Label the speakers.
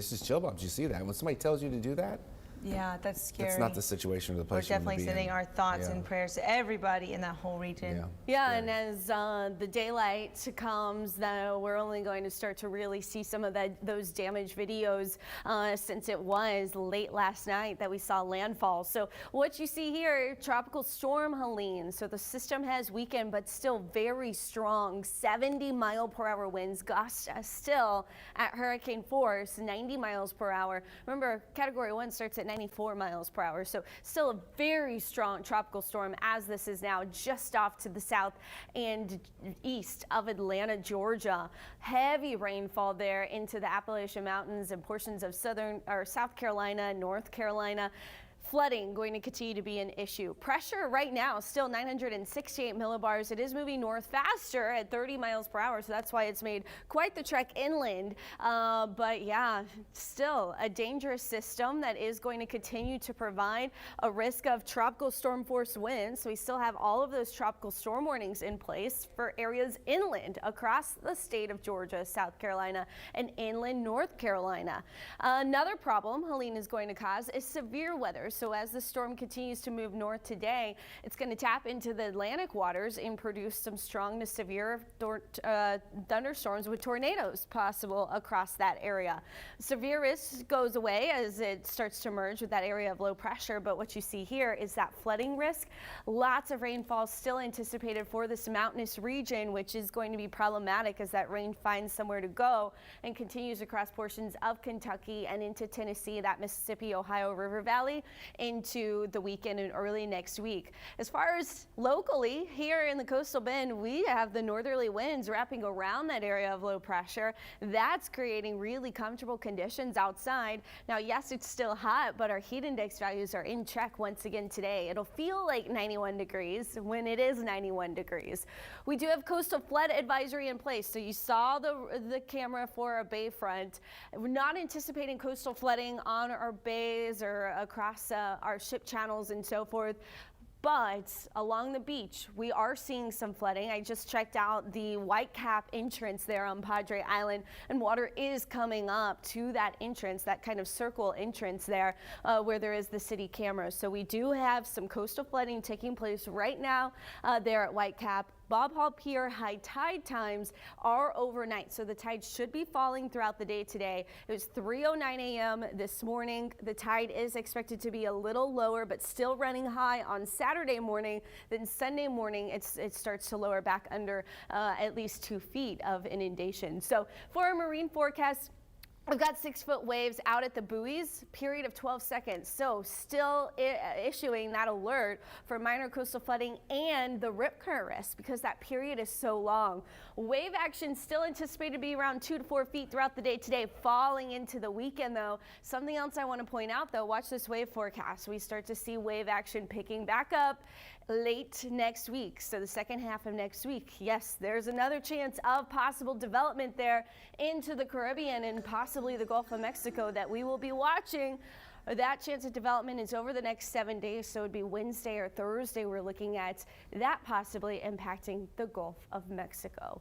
Speaker 1: It's just chill bumps. You see that when somebody tells you to do that.
Speaker 2: Yeah, that's scary.
Speaker 1: It's not the situation or the place.
Speaker 2: We're definitely sending
Speaker 1: in.
Speaker 2: our thoughts and prayers to everybody in that whole region.
Speaker 3: Yeah, and as the daylight comes, we're only going to start to really see some of those damaged videos since it was late last night that we saw landfall. So what you see here, tropical storm Helene. So the system has weakened, but still very strong. 70-mile-per-hour winds, gusts still at hurricane force, 90 miles per hour. Remember, Category 1 starts at 94 miles per hour. So still a very strong tropical storm, as this is now just off to the south and east of Atlanta, Georgia. Heavy rainfall there into the Appalachian Mountains and portions of South Carolina, North Carolina. Flooding going to continue to be an issue. Pressure right now still 968 millibars. It is moving north faster at 30 miles per hour, so that's why it's made quite the trek inland. But yeah, still a dangerous system that is going to continue to provide a risk of tropical storm force winds. So we still have all of those tropical storm warnings in place for areas inland across the state of Georgia, South Carolina, and inland North Carolina. Another problem Helene is going to cause is severe weather. So as the storm continues to move north today, it's going to tap into the Atlantic waters and produce some strong to severe thunderstorms with tornadoes possible across that area. Severe risk goes away as it starts to merge with that area of low pressure, but what you see here is that flooding risk. Lots of rainfall still anticipated for this mountainous region, which is going to be problematic as that rain finds somewhere to go and continues across portions of Kentucky and into Tennessee, that Mississippi, Ohio River Valley, into the weekend and early next week. As far as locally here in the coastal bend, we have the northerly winds wrapping around that area of low pressure. That's creating really comfortable conditions outside. Now, yes, it's still hot, but our heat index values are in check once again today. It'll feel like 91 degrees when it is 91 degrees. We do have coastal flood advisory in place. So you saw the camera for our bayfront. We're not anticipating coastal flooding on our bays or across our ship channels and so forth. But along the beach, we are seeing some flooding. I just checked out the Whitecap entrance there on Padre Island, and water is coming up to that entrance, that kind of circle entrance there where there is the city camera. So we do have some coastal flooding taking place right now there at Whitecap. Bob Hall Pier high tide times are overnight, so the tide should be falling throughout the day today. It was 3:09 a.m. this morning. The tide is expected to be a little lower, but still running high on Saturday morning. Then Sunday morning, it starts to lower back under at least 2 feet of inundation. So for our marine forecast, we've got 6-foot waves out at the buoys, period of 12 seconds. So still issuing that alert for minor coastal flooding and the rip current risk because that period is so long. Wave action still anticipated to be around 2 to 4 feet throughout the day today, falling into the weekend though. Something else I want to point out though, watch this wave forecast. We start to see wave action picking back up late next week. So the second half of next week, yes, there's another chance of possible development there into the Caribbean and possibly the Gulf of Mexico that we will be watching. That chance of development is over the next 7 days, so it would be Wednesday or Thursday we're looking at that possibly impacting the Gulf of Mexico.